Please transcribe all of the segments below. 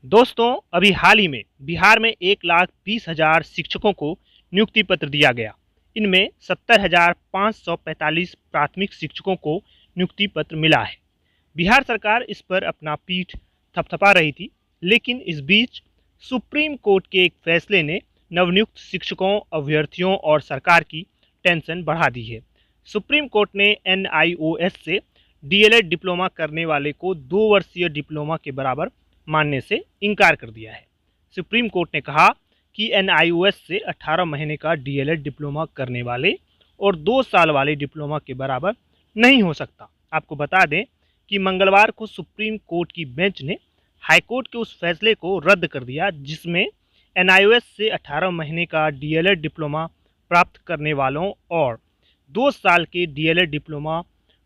दोस्तों, अभी हाल ही में बिहार में 1,20,000 शिक्षकों को नियुक्ति पत्र दिया गया। इनमें 70,545 प्राथमिक शिक्षकों को नियुक्ति पत्र मिला है। बिहार सरकार इस पर अपना पीठ थपथपा रही थी, लेकिन इस बीच सुप्रीम कोर्ट के एक फैसले ने नवनियुक्त शिक्षकों, अभ्यर्थियों और सरकार की टेंशन बढ़ा दी है। सुप्रीम कोर्ट ने एनआईओएस से डीएलएड डिप्लोमा करने वाले को 2 वर्षीय डिप्लोमा के बराबर मानने से इनकार कर दिया है। सुप्रीम कोर्ट ने कहा कि एनआईओएस से 18 महीने का डीएलएड डिप्लोमा करने वाले और 2 साल वाले डिप्लोमा के बराबर नहीं हो सकता। आपको बता दें कि मंगलवार को सुप्रीम कोर्ट की बेंच ने हाईकोर्ट के उस फैसले को रद्द कर दिया, जिसमें एनआईओएस से 18 महीने का डीएलएड डिप्लोमा प्राप्त करने वालों और 2 साल के डीएलएड डिप्लोमा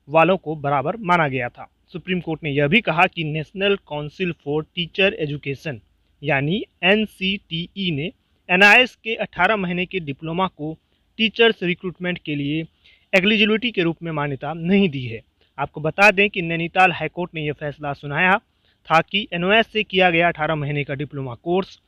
वालों को बराबर माना गया था। सुप्रीम कोर्ट ने यह भी कहा कि national council for teacher education यानी एनसीटीई ने एनआईएस के 18 महीने के डिप्लोमा को टीचर्स रिक्रूटमेंट के लिए एलिजिबिलिटी के रूप में मान्यता नहीं दी है। आपको बता दें कि नैनीताल हाईकोर्ट ने यह फैसला सुनाया था कि एनओएस से किया गया 18 महीने का डिप्लोमा कोर्स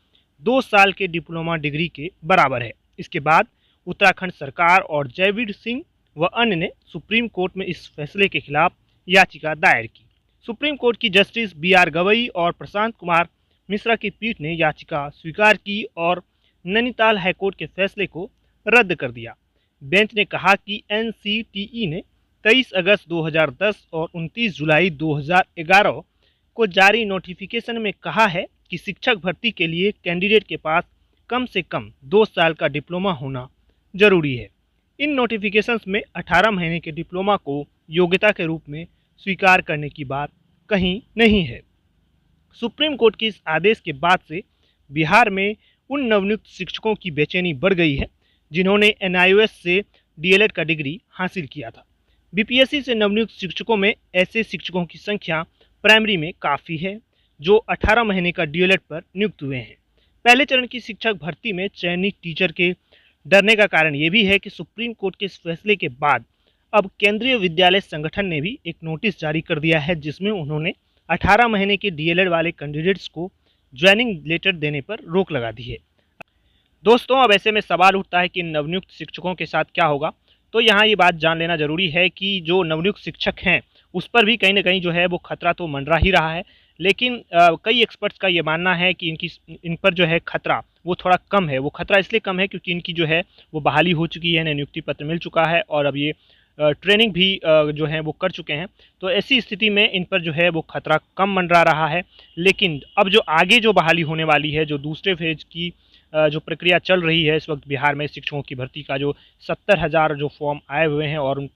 2 साल के डिप्लोमा डिग्री के बराबर है। इसके बाद उत्तराखंड सरकार और जयवीर सिंह व अन्य ने सुप्रीम कोर्ट में इस फैसले के खिलाफ याचिका दायर की। सुप्रीम कोर्ट की जस्टिस बी.आर. गवई और प्रशांत कुमार मिश्रा की पीठ ने याचिका स्वीकार की और नैनीताल हाईकोर्ट के फैसले को रद्द कर दिया। बेंच ने कहा कि एनसीटीई ने 23 अगस्त 2010 और 29 जुलाई 2011 को जारी नोटिफिकेशन में कहा है कि शिक्षक भर्ती के लिए कैंडिडेट के पास कम से कम 2 साल का डिप्लोमा होना जरूरी है। इन नोटिफिकेशंस में 18 महीने के डिप्लोमा को योग्यता के रूप में स्वीकार करने की बात कहीं नहीं है। सुप्रीम कोर्ट के इस आदेश के बाद से बिहार में उन नवनियुक्त शिक्षकों की बेचैनी बढ़ गई है जिन्होंने एनआईओएस से डीएलएड का डिग्री हासिल किया था। बीपीएससी से नवनियुक्त शिक्षकों में ऐसे शिक्षकों की संख्या प्राइमरी में काफ़ी है जो 18 महीने का डीएलएड पर नियुक्त हुए हैं। पहले चरण की शिक्षक भर्ती में चयनित टीचर के डरने का कारण ये भी है कि सुप्रीम कोर्ट के इस फैसले के बाद अब केंद्रीय विद्यालय संगठन ने भी एक नोटिस जारी कर दिया है, जिसमें उन्होंने 18 महीने के डीएलएड वाले कैंडिडेट्स को ज्वाइनिंग लेटर देने पर रोक लगा दी है। दोस्तों, अब ऐसे में सवाल उठता है कि नवनियुक्त शिक्षकों के साथ क्या होगा। तो यहाँ ये बात जान लेना जरूरी है कि जो नवनियुक्त शिक्षक हैं उस पर भी कहीं ना कहीं जो है वो खतरा तो मंडरा ही रहा है, लेकिन कई एक्सपर्ट्स का ये मानना है कि इन पर जो है खतरा वो थोड़ा कम है। वो खतरा इसलिए कम है क्योंकि इनकी जो है वो बहाली हो चुकी है, नियुक्ति पत्र मिल चुका है और अब ये ट्रेनिंग भी जो है वो कर चुके हैं। तो ऐसी स्थिति में इन पर जो है वो खतरा कम मंडरा रहा है। लेकिन अब जो आगे जो बहाली होने वाली है, जो दूसरे फेज की जो प्रक्रिया चल रही है इस वक्त बिहार में शिक्षकों की भर्ती का, जो 70,000 जो फॉर्म आए हुए हैं और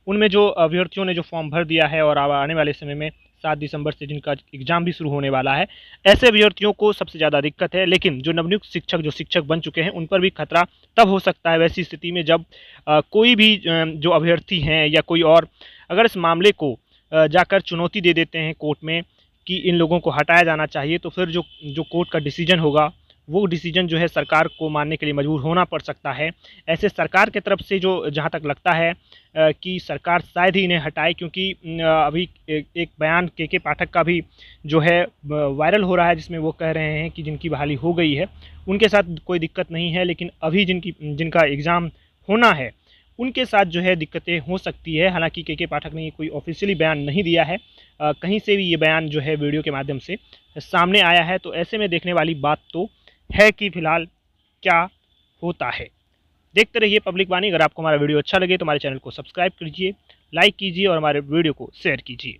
उनमें जो अभ्यर्थियों ने जो फॉर्म भर दिया है और आने वाले समय में 7 दिसंबर से जिनका एग्जाम भी शुरू होने वाला है, ऐसे अभ्यर्थियों को सबसे ज़्यादा दिक्कत है। लेकिन जो नवनियुक्त शिक्षक जो शिक्षक बन चुके हैं उन पर भी खतरा तब हो सकता है वैसी स्थिति में जब कोई भी जो अभ्यर्थी हैं या कोई और अगर इस मामले को जाकर चुनौती दे देते हैं कोर्ट में कि इन लोगों को हटाया जाना चाहिए, तो फिर जो कोर्ट का डिसीजन होगा वो डिसीजन जो है सरकार को मानने के लिए मजबूर होना पड़ सकता है। ऐसे सरकार की तरफ से जो जहाँ तक लगता है कि सरकार शायद ही इन्हें हटाए, क्योंकि अभी एक बयान के पाठक का भी जो है वायरल हो रहा है, जिसमें वो कह रहे हैं कि जिनकी बहाली हो गई है उनके साथ कोई दिक्कत नहीं है, लेकिन अभी जिनका एग्ज़ाम होना है उनके साथ जो है दिक्कतें हो सकती है। हालांकि के पाठक ने कोई ऑफिशियली बयान नहीं दिया है, कहीं से भी ये बयान जो है वीडियो के माध्यम से सामने आया है। तो ऐसे में देखने वाली बात तो है कि फिलहाल क्या होता है। देखते रहिए पब्लिक वाणी। अगर आपको हमारा वीडियो अच्छा लगे तो हमारे चैनल को सब्सक्राइब कीजिए, लाइक कीजिए और हमारे वीडियो को शेयर कीजिए।